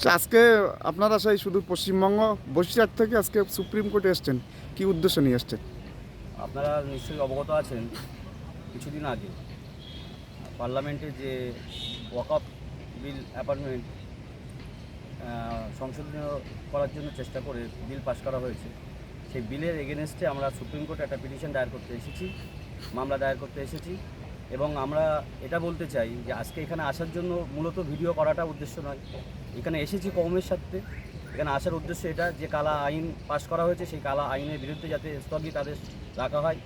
আজকে আপনারা সেই শুধু পশ্চিমবঙ্গ বসিরহাট থেকে আজকে সুপ্রিম কোর্টে এসছেন, কি উদ্দেশ্য নিয়ে এসছেন? আপনারা নিশ্চয়ই অবগত আছেন, কিছুদিন আগে পার্লামেন্টে যে ওয়াকআপ বিল অ্যাপার্টমেন্ট সংশোধনীয় করার জন্য চেষ্টা করে বিল পাস করা হয়েছে, সেই বিলের এগেনস্টে আমরা সুপ্রিম কোর্টে একটা পিটিশন দায়ের করতে এসেছি, মামলা দায়ের করতে এসেছি। এবং আমরা এটা বলতে চাই যে আজকে এখানে আসার জন্য মূলত ভিডিও করাটা উদ্দেশ্য নয়। এখানে এসেছি কওমের সাথে। এখানে আসার উদ্দেশ্য এটা যে কালা আইন পাস করা হয়েছে, সেই কালা আইনের বিরুদ্ধে যাতে স্থগিত আদেশ রাখা হয়।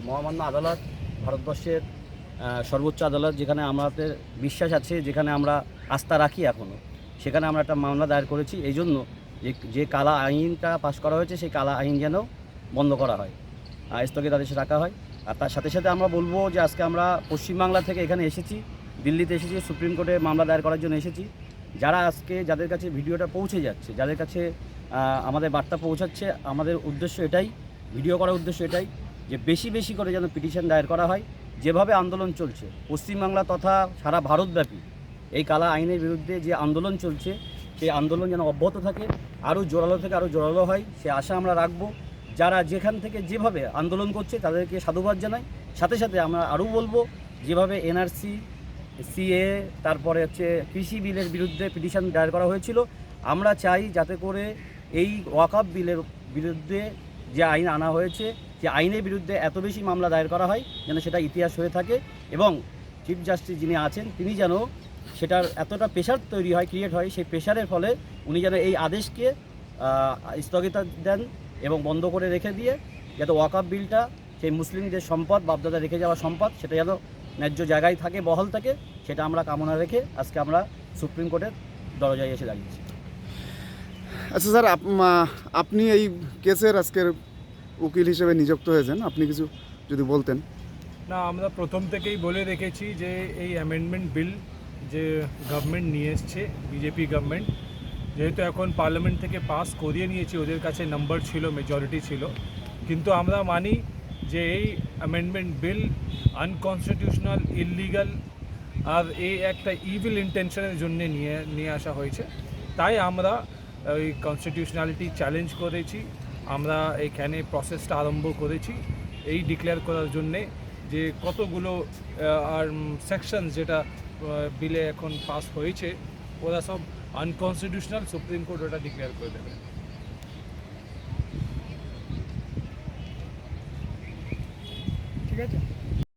মহামান্য আদালত, ভারতবর্ষের সর্বোচ্চ আদালত, যেখানে আমাদের বিশ্বাস আছে, যেখানে আমরা আস্থা রাখি এখনও, সেখানে আমরা একটা মামলা দায়ের করেছি। এই জন্য যে কালা আইনটা পাস করা হয়েছে, সেই কালা আইন যেন বন্ধ করা হয়, স্থগিত আদেশ রাখা হয়। আর তার সাথে সাথে আমরা বলবো যে আজকে আমরা পশ্চিমবাংলা থেকে এখানে এসেছি, দিল্লিতে এসেছি, সুপ্রিম কোর্টে মামলা দায়ের করার জন্য এসেছি। যারা আজকে যাদের কাছে ভিডিওটা পৌঁছে যাচ্ছে, যাদের কাছে আমাদের বার্তা পৌঁছাচ্ছে, আমাদের উদ্দেশ্য এটাই, ভিডিও করার উদ্দেশ্য এটাই যে বেশি বেশি করে যেন পিটিশন দায়ের করা হয়। যেভাবে আন্দোলন চলছে পশ্চিমবাংলা তথা সারা ভারতব্যাপী, এই কালা আইনের বিরুদ্ধে যে আন্দোলন চলছে, সেই আন্দোলন যেন অব্যাহত থাকে, আরও জোরালো থেকে আরও জোরালো হয়, সে আশা আমরা রাখবো। যারা যেখান থেকে যেভাবে আন্দোলন করছে তাদেরকে সাধুবাদ জানাই। সাথে সাথে আমরা আরও বলবো, যেভাবে এনআরসি, সিএ, তারপরে হচ্ছে কৃষি বিলের বিরুদ্ধে পিটিশন দায়ের করা হয়েছিল, আমরা চাই যাতে করে এই ওয়াকআপ বিলের বিরুদ্ধে যে আইন আনা হয়েছে, যে আইনের বিরুদ্ধে এত বেশি মামলা দায়ের করা হয়, যেন সেটা ইতিহাস হয়ে থাকে। এবং চিফ জাস্টিস যিনি আছেন, তিনি যেন সেটার এতটা প্রেশার তৈরি হয়, ক্রিয়েট হয়, সেই প্রেশারের ফলে উনি যেন এই আদেশকে স্থগিত দেন এবং বন্ধ করে রেখে দিয়ে যাতে ওয়াকআপ বিলটা, সেই মুসলিমদের সম্পদ, বাপদাদা রেখে যাওয়া সম্পদ, সেটা যেন ন্যায্য জায়গায় থাকে, বহাল থাকে, সেটা আমরা কামনা রেখে আজকে আমরা সুপ্রিম কোর্টের দরজায় এসে দাঁড়িয়েছি। আচ্ছা স্যার, আপনি এই কেসের আজকের উকিল হিসেবে নিযুক্ত হয়েছেন, আপনি কিছু যদি বলতেন। না, আমরা প্রথম থেকেই বলে রেখেছি যে এই অ্যামেন্ডমেন্ট বিল যে গভর্নমেন্ট নিয়ে এসছে, বিজেপি গভর্নমেন্ট, যেহেতু এখন পার্লামেন্ট থেকে পাস করিয়ে নিয়েছি, ওদের কাছে নাম্বার ছিল, মেজরিটি ছিল, কিন্তু আমরা মানি যে এই অ্যামেন্ডমেন্ট বিল আনকনস্টিটিউশনাল, ইললিগাল, আর এই একটা ইভিল ইন্টেনশনের জন্য নিয়ে আসা হয়েছে। তাই আমরা ওই কনস্টিটিউশনালিটি চ্যালেঞ্জ করেছি। আমরা এখানে প্রসেসটা আরম্ভ করেছি এই ডিক্লেয়ার করার জন্যে যে কতগুলো আর সেকশন যেটা বিলে এখন পাস হয়েছে, ওরা সব আনকনস্টিটিউশনাল। সুপ্রিম কোর্ট ওটা ডিক্লেয়ার করে দেবে। ঠিক আছে।